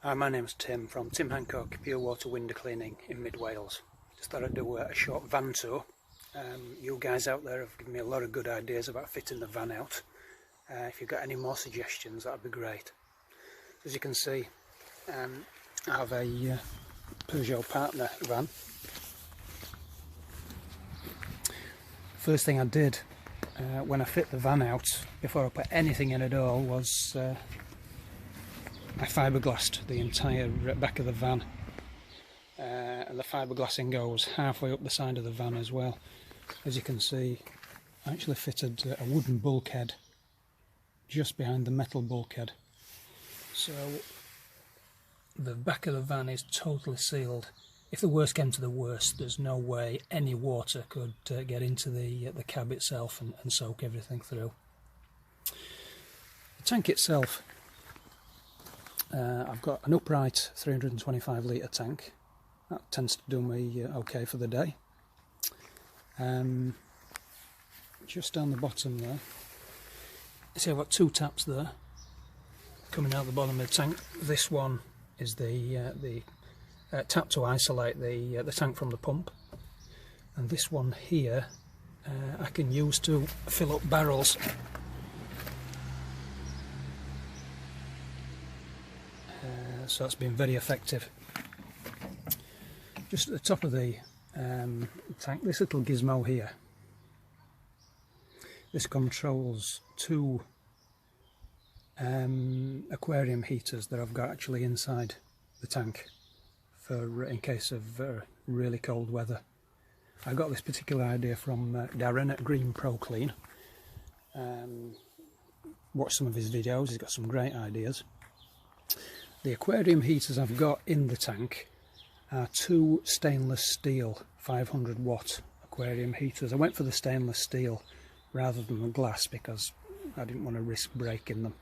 Hi, my name's Tim from Tim Hancock Pure Water Window Cleaning in Mid Wales. Just thought I'd do a short van tour. You guys out there have given me a lot of good ideas about fitting the van out. If you've got any more suggestions, that'd be great. As you can see, I have a Peugeot Partner van. First thing I did when I fit the van out, before I put anything in at all, was I fiberglassed the entire back of the van, and the fiberglassing goes halfway up the side of the van as well. As you can see, I actually fitted a wooden bulkhead just behind the metal bulkhead, so the back of the van is totally sealed. If the worst came to the worst, there's no way any water could get into the cab itself and soak everything through. The tank itself, I've got an upright 325 litre tank. That tends to do me okay for the day. Just down the bottom there, you see I've got two taps there coming out the bottom of the tank. This one is the tap to isolate the tank from the pump, and this one here I can use to fill up barrels. So that's been very effective. Just at the top of the tank, this little gizmo here, this controls two aquarium heaters that I've got actually inside the tank for in case of really cold weather. I got this particular idea from Darren at Green Pro Clean. Watched some of his videos, he's got some great ideas. The aquarium heaters I've got in the tank are two stainless steel 500 watt aquarium heaters. I went for the stainless steel rather than the glass because I didn't want to risk breaking them.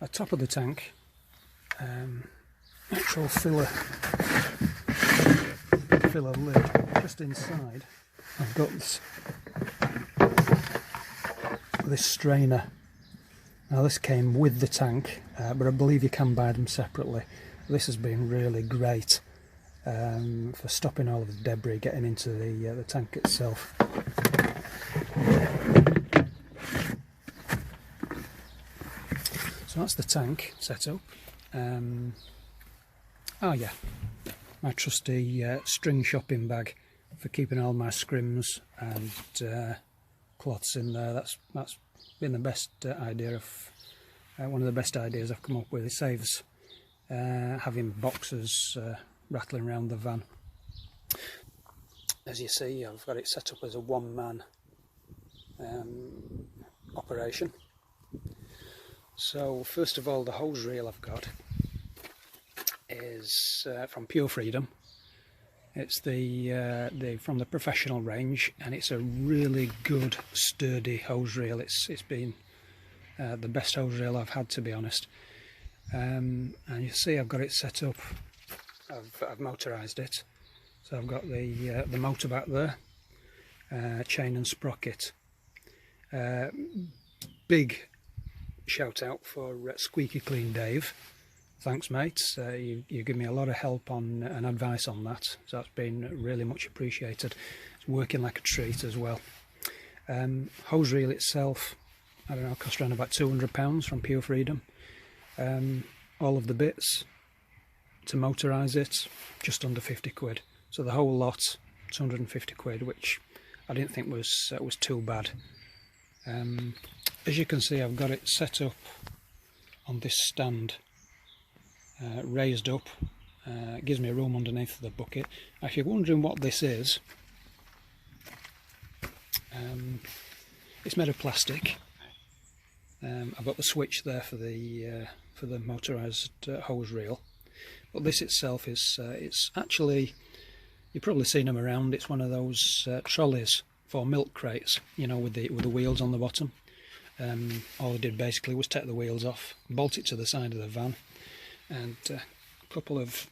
At top of the tank, actual filler lid. Just inside I've got this strainer. Now this came with the tank, but I believe you can buy them separately. This has been really great for stopping all of the debris getting into the tank itself. So that's the tank set up. Oh yeah, my trusty string shopping bag for keeping all my scrims and cloths in there. That's been the best idea of one of the best ideas I've come up with. It saves having boxes rattling around the van. As you see, I've got it set up as a one-man operation. So first of all, the hose reel I've got is from Pure Freedom. It's from the professional range, and it's a really good sturdy hose reel. It's been the best hose reel I've had, to be honest. And you see I've got it set up. I've motorised it, so I've got the motor back there, chain and sprocket. Big shout out for Squeaky Clean Dave. Thanks, mates. You give me a lot of help on and advice on that, so that's been really much appreciated. It's working like a treat as well. Hose reel itself, I don't know, cost around about £200 from Pure Freedom. All of the bits to motorise it, just under 50 quid. So the whole lot, 250 quid, which I didn't think was too bad. As you can see, I've got it set up on this stand. Raised up, it gives me a room underneath the bucket. If you're wondering what this is, it's made of plastic. I've got the switch there for the motorised hose reel, but this itself is it's actually, you've probably seen them around. It's one of those trolleys for milk crates, you know, with the wheels on the bottom. All I did basically was take the wheels off, bolt it to the side of the van, and a couple of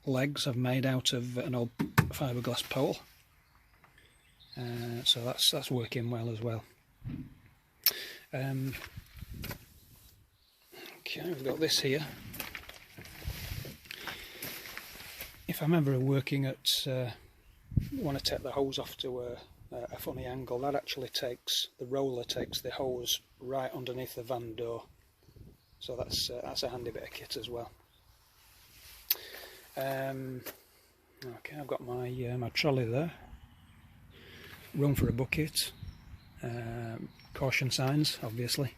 legs I've made out of an old fiberglass pole. So that's working well as well. Okay, we've got this here. if I'm ever working at, want to take the hose off to a funny angle, that actually takes, the roller takes the hose right underneath the van door. So that's a handy bit of kit as well. Okay, I've got my my trolley there. Room for a bucket. Caution signs, obviously.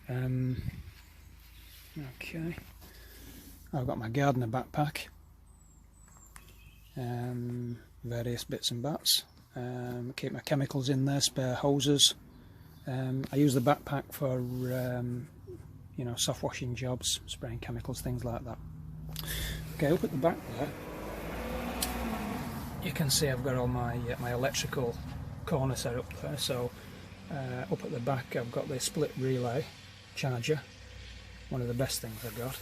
Okay, I've got my gardener backpack. Various bits and bats. Keep my chemicals in there, spare hoses. I use the backpack for you know, soft washing jobs, spraying chemicals, things like that. Okay, up at the back there, you can see I've got all my my electrical corner set up there. So up at the back I've got the split relay charger, one of the best things I've got.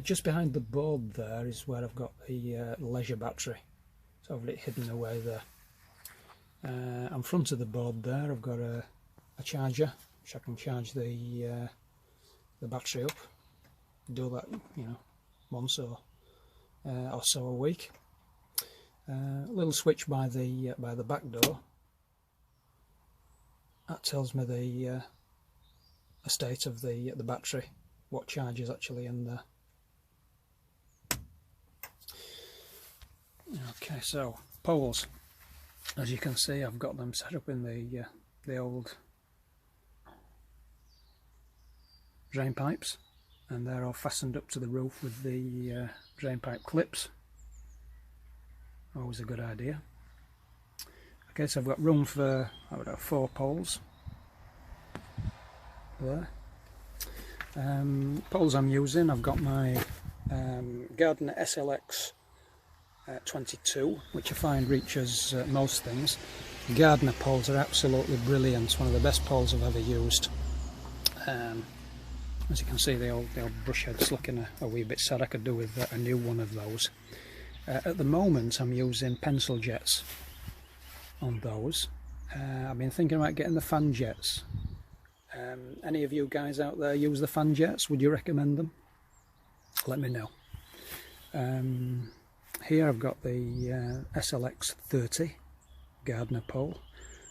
Just behind the board there is where I've got the leisure battery. So I've got it hidden away there. In front of the board there I've got a charger, which I can charge the battery up. Do that, you know, once or so a week. A little switch by the back door. That tells me the state of the battery, what charge is actually in there. Okay, so poles. As you can see, I've got them set up in the old drain pipes, and they're all fastened up to the roof with the drain pipe clips. Always a good idea. Okay, so I've got room for, I would have 4 poles there. Poles I'm using, I've got my Gardner SLX 22, which I find reaches most things. Gardner poles are absolutely brilliant, one of the best poles I've ever used. As you can see, the old brush head's looking a wee bit sad. I could do with a new one of those. At the moment I'm using pencil jets on those. I've been thinking about getting the fan jets. Any of you guys out there use the fan jets? Would you recommend them? Let me know. Here I've got the SLX 30 Gardner pole,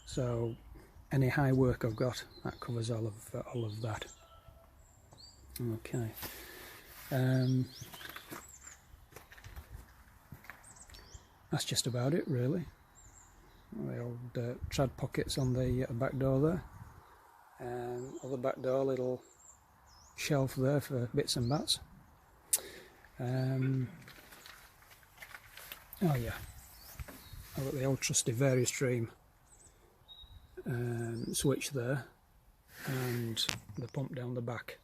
so any high work I've got, that covers all of that. Okay. That's just about it, really. The old trad pockets on the back door there. On the back door, little shelf there for bits and bats. Oh yeah, I've got the old trusty Variostream switch there, and the pump down the back.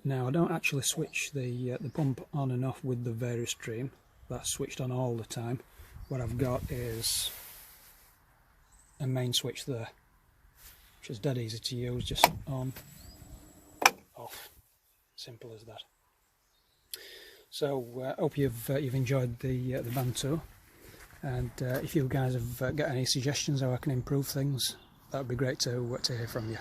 Now I don't actually switch the pump on and off with the Variostream. That's switched on all the time. What I've got is a main switch there, which is dead easy to use, just on, off, simple as that. So hope you've enjoyed the van tour, and if you guys have got any suggestions how I can improve things, that would be great to hear from you.